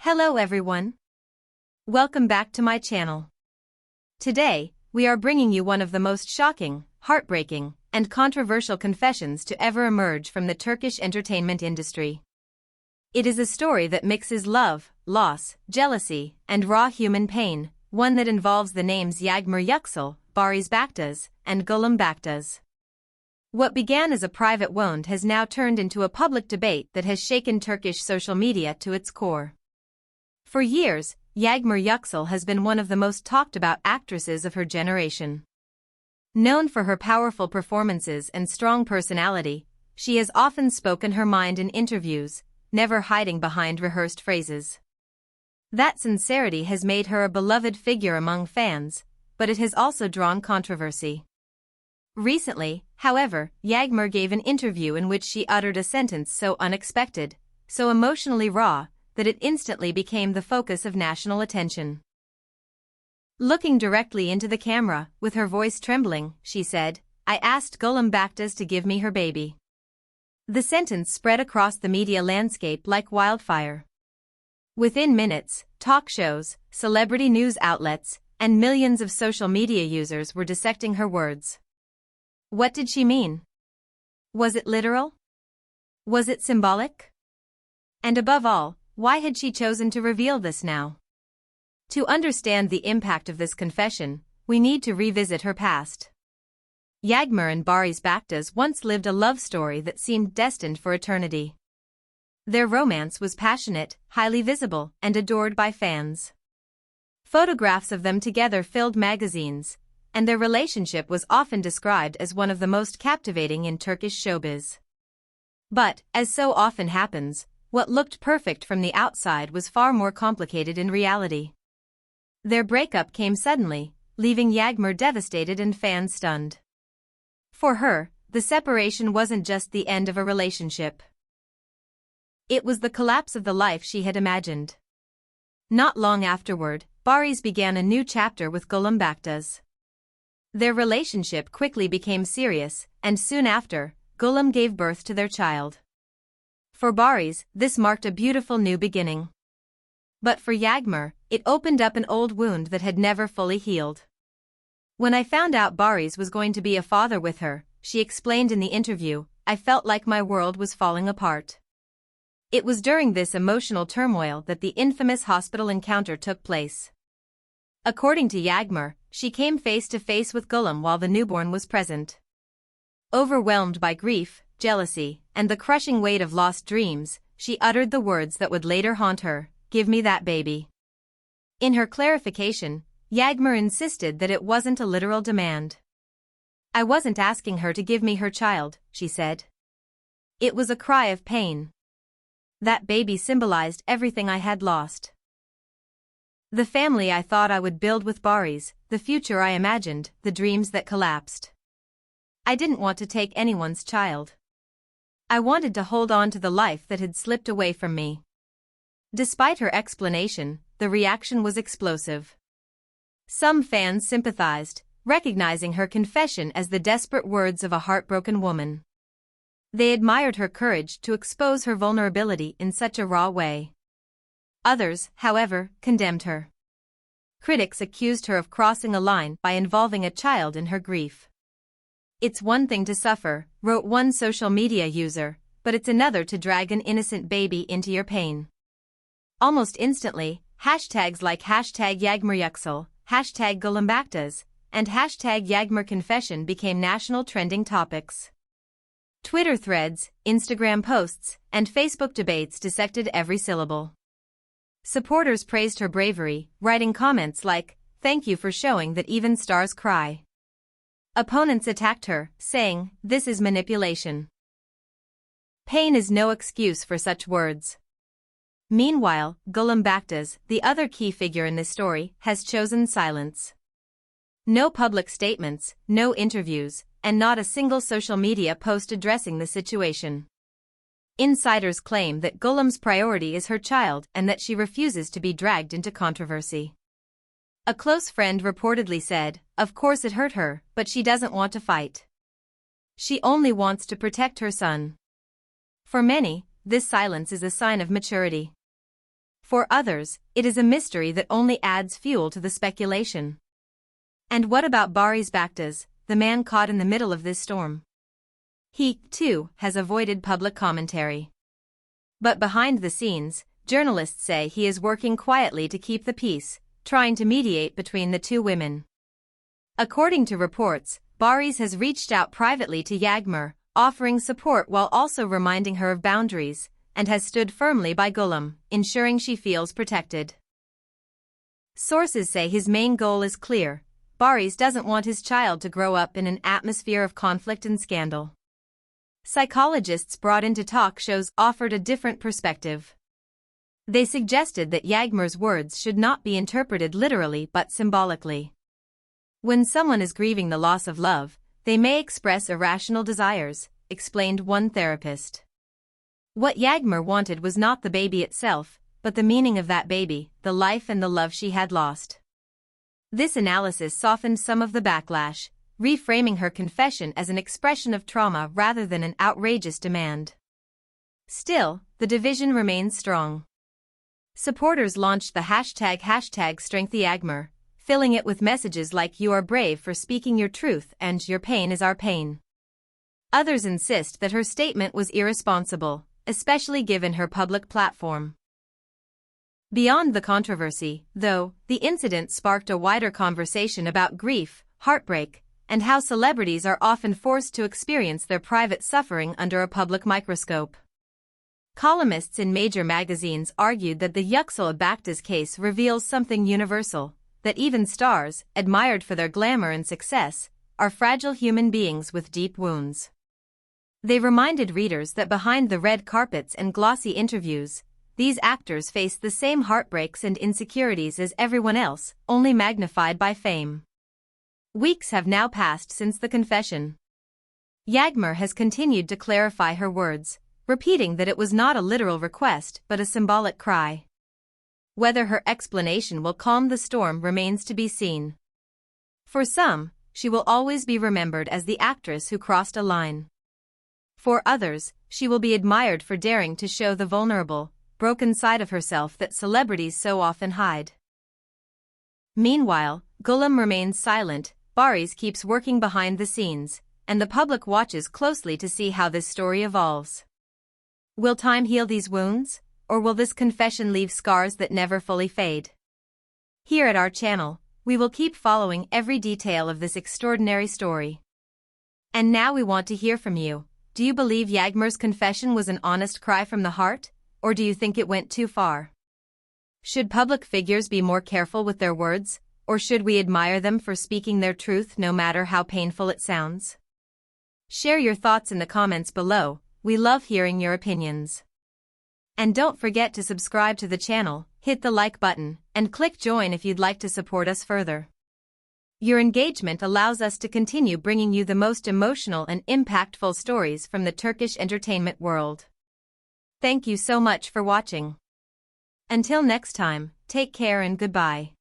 Hello everyone. Welcome back to my channel. Today, we are bringing you one of the most shocking, heartbreaking, and controversial confessions to ever emerge from the Turkish entertainment industry. It is a story that mixes love, loss, jealousy, and raw human pain, one that involves the names Yağmur Yüksel, Baktaş, and Gülüm Baktaş. What began as a private wound has now turned into a public debate that has shaken Turkish social media to its core. For years, Yağmur Yüksel has been one of the most talked about actresses of her generation. Known for her powerful performances and strong personality, she has often spoken her mind in interviews, never hiding behind rehearsed phrases. That sincerity has made her a beloved figure among fans, but it has also drawn controversy. Recently, however, Yağmur gave an interview in which she uttered a sentence so unexpected, so emotionally raw, that it instantly became the focus of national attention. Looking directly into the camera, with her voice trembling, she said, "I asked Gülüm Baktaş to give me her baby." The sentence spread across the media landscape like wildfire. Within minutes, talk shows, celebrity news outlets, and millions of social media users were dissecting her words. What did she mean? Was it literal? Was it symbolic? And above all, why had she chosen to reveal this now? To understand the impact of this confession, we need to revisit her past. Yağmur and Baktaş once lived a love story that seemed destined for eternity. Their romance was passionate, highly visible, and adored by fans. Photographs of them together filled magazines, and their relationship was often described as one of the most captivating in Turkish showbiz. But, as so often happens, what looked perfect from the outside was far more complicated in reality. Their breakup came suddenly, leaving Yağmur devastated and fans stunned. For her, the separation wasn't just the end of a relationship. It was the collapse of the life she had imagined. Not long afterward, Baktaş began a new chapter with Gülüm Baktaş. Their relationship quickly became serious, and soon after, Gülüm gave birth to their child. For Baktaş, this marked a beautiful new beginning. But for Yağmur, it opened up an old wound that had never fully healed. "When I found out Baktaş was going to be a father with her," she explained in the interview, "I felt like my world was falling apart." It was during this emotional turmoil that the infamous hospital encounter took place. According to Yağmur, she came face to face with Gülüm while the newborn was present. Overwhelmed by grief, jealousy, and the crushing weight of lost dreams, she uttered the words that would later haunt her, "Give me that baby." In her clarification, Yağmur insisted that it wasn't a literal demand. "I wasn't asking her to give me her child," she said. "It was a cry of pain. That baby symbolized everything I had lost. The family I thought I would build with Baktaş, the future I imagined, the dreams that collapsed. I didn't want to take anyone's child. I wanted to hold on to the life that had slipped away from me." Despite her explanation, the reaction was explosive. Some fans sympathized, recognizing her confession as the desperate words of a heartbroken woman. They admired her courage to expose her vulnerability in such a raw way. Others, however, condemned her. Critics accused her of crossing a line by involving a child in her grief. "It's one thing to suffer," wrote one social media user, "but it's another to drag an innocent baby into your pain." Almost instantly, hashtags like #Yağmur Yüksel, #Gülüm Baktaş, and #Yağmur Confession became national trending topics. Twitter threads, Instagram posts, and Facebook debates dissected every syllable. Supporters praised her bravery, writing comments like, "Thank you for showing that even stars cry." Opponents attacked her, saying, "This is manipulation. Pain is no excuse for such words." Meanwhile, Gülüm Baktaş, the other key figure in this story, has chosen silence. No public statements, no interviews, and not a single social media post addressing the situation. Insiders claim that Gülüm's priority is her child and that she refuses to be dragged into controversy. A close friend reportedly said, "Of course it hurt her, but she doesn't want to fight. She only wants to protect her son." For many, this silence is a sign of maturity. For others, it is a mystery that only adds fuel to the speculation. And what about Baktaş, the man caught in the middle of this storm? He, too, has avoided public commentary. But behind the scenes, journalists say he is working quietly to keep the peace, trying to mediate between the two women. According to reports, Baktaş has reached out privately to Yağmur, offering support while also reminding her of boundaries, and has stood firmly by Gülüm, ensuring she feels protected. Sources say his main goal is clear: Baktaş doesn't want his child to grow up in an atmosphere of conflict and scandal. Psychologists brought into talk shows offered a different perspective. They suggested that Yağmur's words should not be interpreted literally but symbolically. When someone is grieving the loss of love, they may express irrational desires, explained one therapist. What Yağmur wanted was not the baby itself, but the meaning of that baby, the life and the love she had lost. This analysis softened some of the backlash, reframing her confession as an expression of trauma rather than an outrageous demand. Still, the division remains strong. Supporters launched the hashtag #StrengthYağmur, filling it with messages like "You are brave for speaking your truth" and "Your pain is our pain." Others insist that her statement was irresponsible, especially given her public platform. Beyond the controversy, though, the incident sparked a wider conversation about grief, heartbreak, and how celebrities are often forced to experience their private suffering under a public microscope. Columnists in major magazines argued that the Baktaş case reveals something universal, that even stars, admired for their glamour and success, are fragile human beings with deep wounds. They reminded readers that behind the red carpets and glossy interviews, these actors face the same heartbreaks and insecurities as everyone else, only magnified by fame. Weeks have now passed since the confession. Yağmur has continued to clarify her words, repeating that it was not a literal request but a symbolic cry. Whether her explanation will calm the storm remains to be seen. For some, she will always be remembered as the actress who crossed a line. For others, she will be admired for daring to show the vulnerable, broken side of herself that celebrities so often hide. Meanwhile, Gülüm remains silent. Baktaş keeps working behind the scenes, and the public watches closely to see how this story evolves. Will time heal these wounds, or will this confession leave scars that never fully fade? Here at our channel, we will keep following every detail of this extraordinary story. And now we want to hear from you. Do you believe Yağmur's confession was an honest cry from the heart, or do you think it went too far? Should public figures be more careful with their words, or should we admire them for speaking their truth no matter how painful it sounds? Share your thoughts in the comments below. We love hearing your opinions. And don't forget to subscribe to the channel, hit the like button, and click join if you'd like to support us further. Your engagement allows us to continue bringing you the most emotional and impactful stories from the Turkish entertainment world. Thank you so much for watching. Until next time, take care and goodbye.